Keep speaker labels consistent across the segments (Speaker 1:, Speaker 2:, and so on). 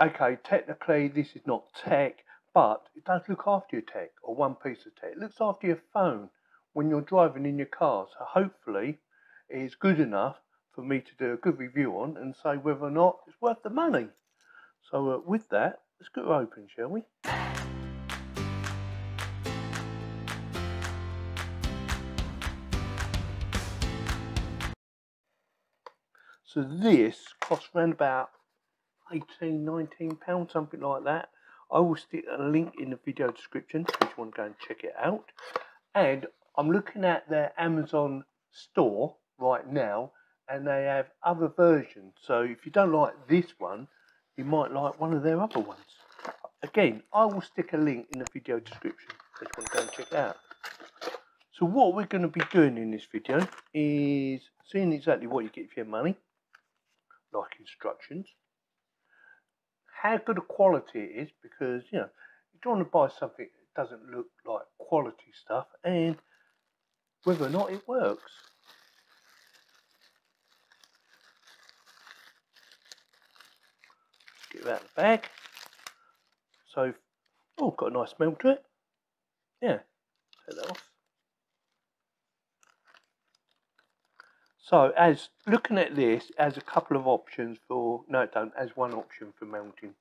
Speaker 1: Okay, technically this is not tech, but it does look after your tech, or one piece of tech. It looks after your phone when you're driving in your car. So hopefully it is good enough for me to do a good review on and say whether or not it's worth the money. So with that, let's get it open, shall we? So this costs around about £18–19, something like that. I will stick a link in the video description if you want to go and check it out. And I'm looking at their Amazon store right now, and they have other versions. So if you don't like this one, you might like one of their other ones. Again, I will stick a link in the video description if you want to go and check it out. So what we're going to be doing in this video is seeing exactly what you get for your money, like instructions, how good a quality it is, because you know you don't want to buy something that doesn't look like quality stuff, and whether or not it works. Get it out of the bag. So, oh, got a nice smell to it. Yeah, take that off. So, as looking at this, it has a couple of options for, no it don't, has one option for mounting.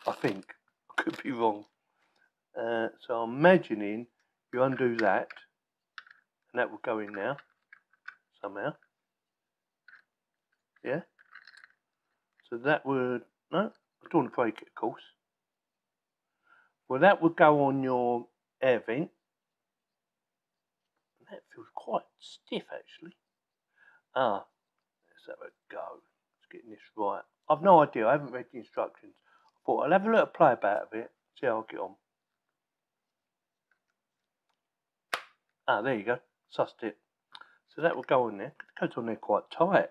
Speaker 1: I think, I could be wrong. So I'm imagining you undo that, and that will go in now, somehow. Yeah? So that would, no, I don't want to break it, of course. Well, that would go on your air vent. That feels quite stiff, actually. Ah, let's have a go. Let's get this right. I've no idea. I haven't read the instructions. I thought I'll have a little play about of it. See how I get on. Ah, there you go. Sussed it. So that will go on there. It goes on there quite tight.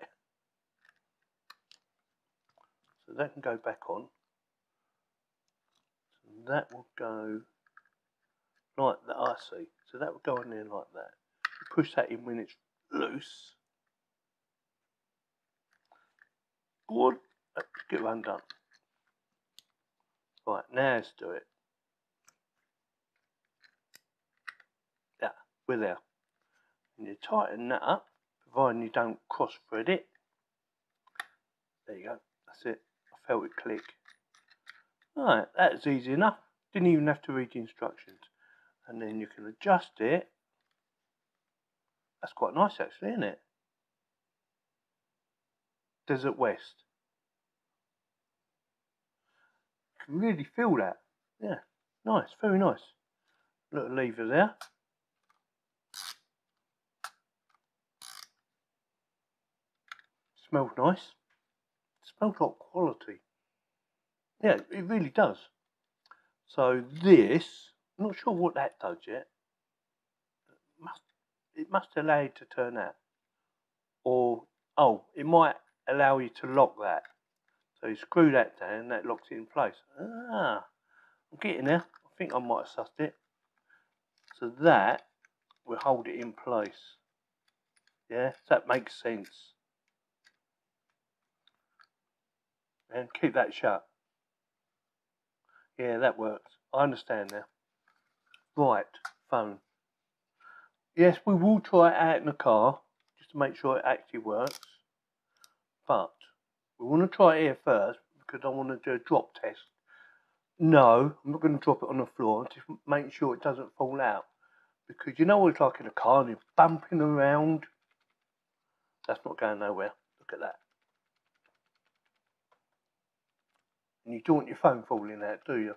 Speaker 1: So that can go back on. So that will go like that. I see. So that will go on there like that. You push that in when it's loose. Good. Let's get it undone. Right, now let's do it. Yeah, we're there. And you tighten that up, providing you don't cross thread it. There you go. That's it. I felt it click. Right, that's easy enough. Didn't even have to read the instructions. And then you can adjust it. That's quite nice actually, isn't it? DesertWest. You can really feel that. Yeah, nice, very nice. Little lever there. Smells nice. It smells like quality. Yeah, it really does. So this, I'm not sure what that does yet. It must allow you to turn that. Or, oh, it might allow you to lock that. So you screw that down, that locks it in place. Ah, I'm getting there. I think I might have sussed it. So that will hold it in place. Yeah, that makes sense. And keep that shut. Yeah, that works. I understand now. Right, phone. Yes, we will try it out in the car, just to make sure it actually works. But we want to try it here first, because I want to do a drop test. No, I'm not going to drop it on the floor, just make sure it doesn't fall out. Because you know what it's like in a car, and you're bumping around. That's not going nowhere. Look at that. And you don't want your phone falling out, do you?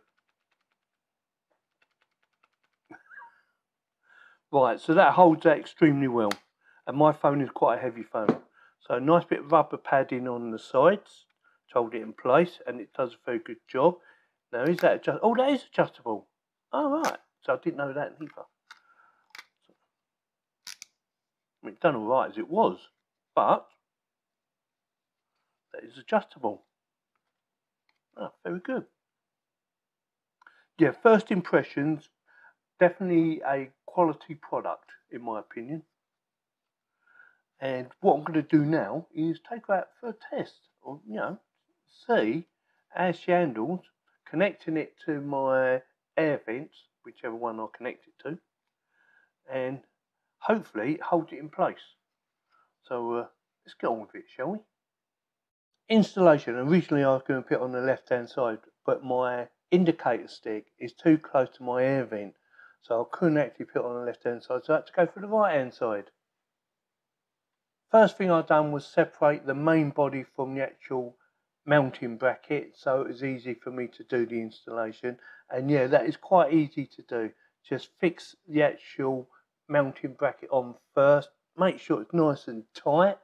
Speaker 1: Right, so that holds that extremely well. And my phone is quite a heavy phone. So a nice bit of rubber padding on the sides to hold it in place, and it does a very good job. Now, is that adjustable? Oh, that is adjustable. Oh, right. So I didn't know that either. I mean, it's done all right as it was, but that is adjustable. Oh, very good. Yeah, first impressions, definitely a quality product, in my opinion. And what I'm going to do now is take her out for a test, or see how she handles connecting it to my air vents, whichever one I connect it to, and hopefully hold it in place. So let's get on with it, shall we? Installation. Originally I was going to put it on the left hand side, but my indicator stick is too close to my air vent, so I couldn't actually put it on the left hand side, so I had to go for the right hand side. First thing I done was separate the main body from the actual mounting bracket, so it was easy for me to do the installation. And yeah, that is quite easy to do. Just fix the actual mounting bracket on first, make sure it's nice and tight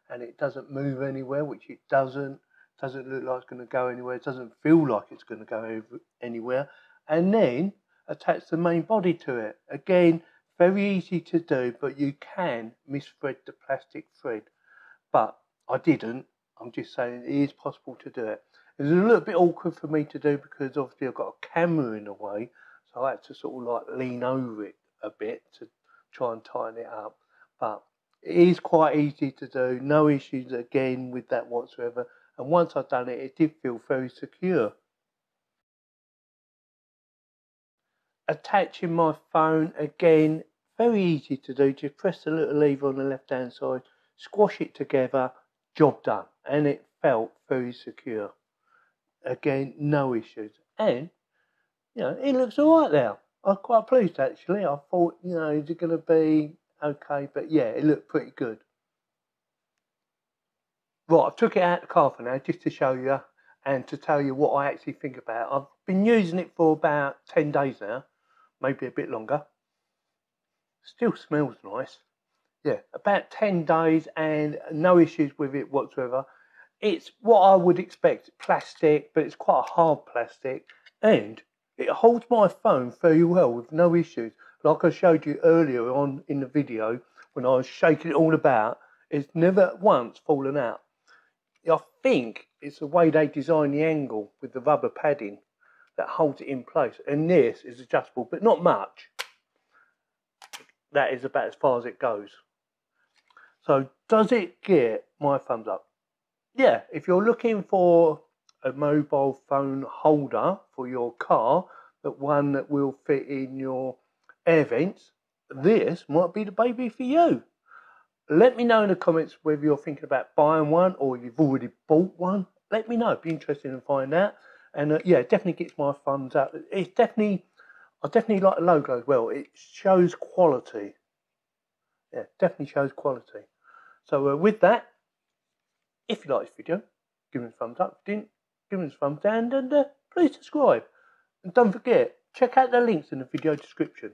Speaker 1: and it doesn't move anywhere, which it doesn't look like it's going to go anywhere, it doesn't feel like it's going to go anywhere, and then attach the main body to it. Again, very easy to do, but you can misthread the plastic thread. But I didn't. I'm just saying it is possible to do it. It was a little bit awkward for me to do because obviously I've got a camera in the way, so I had to sort of like lean over it a bit to try and tighten it up. But it is quite easy to do, no issues again with that whatsoever. And once I've done it, it did feel very secure. Attaching my phone, again, very easy to do. Just press the little lever on the left hand side, squash it together, job done. And it felt very secure. Again, no issues. And it looks alright now. I'm quite pleased actually. I thought, is it going to be okay? But yeah, it looked pretty good. Right, I've took it out of the car for now just to show you and to tell you what I actually think about it. I've been using it for about 10 days now, maybe a bit longer. Still smells nice. Yeah, about 10 days and no issues with it whatsoever. It's what I would expect, plastic, but it's quite a hard plastic, and it holds my phone very well with no issues. Like I showed you earlier on in the video when I was shaking it all about, it's never once fallen out. I think it's the way they design the angle with the rubber padding that holds it in place, and this is adjustable, but not much. That is about as far as it goes. So does it get my thumbs up? Yeah, if you're looking for a mobile phone holder for your car, but one that will fit in your air vents, this might be the baby for you. Let me know in the comments whether you're thinking about buying one or you've already bought one. Let me know. It'd be interesting to find out. And yeah, it definitely gets my thumbs up. I definitely like the logo as well. It shows quality. Yeah, definitely shows quality. So with that, if you like this video, give me a thumbs up. If you didn't, give me a thumbs down, and please subscribe. And don't forget, check out the links in the video description.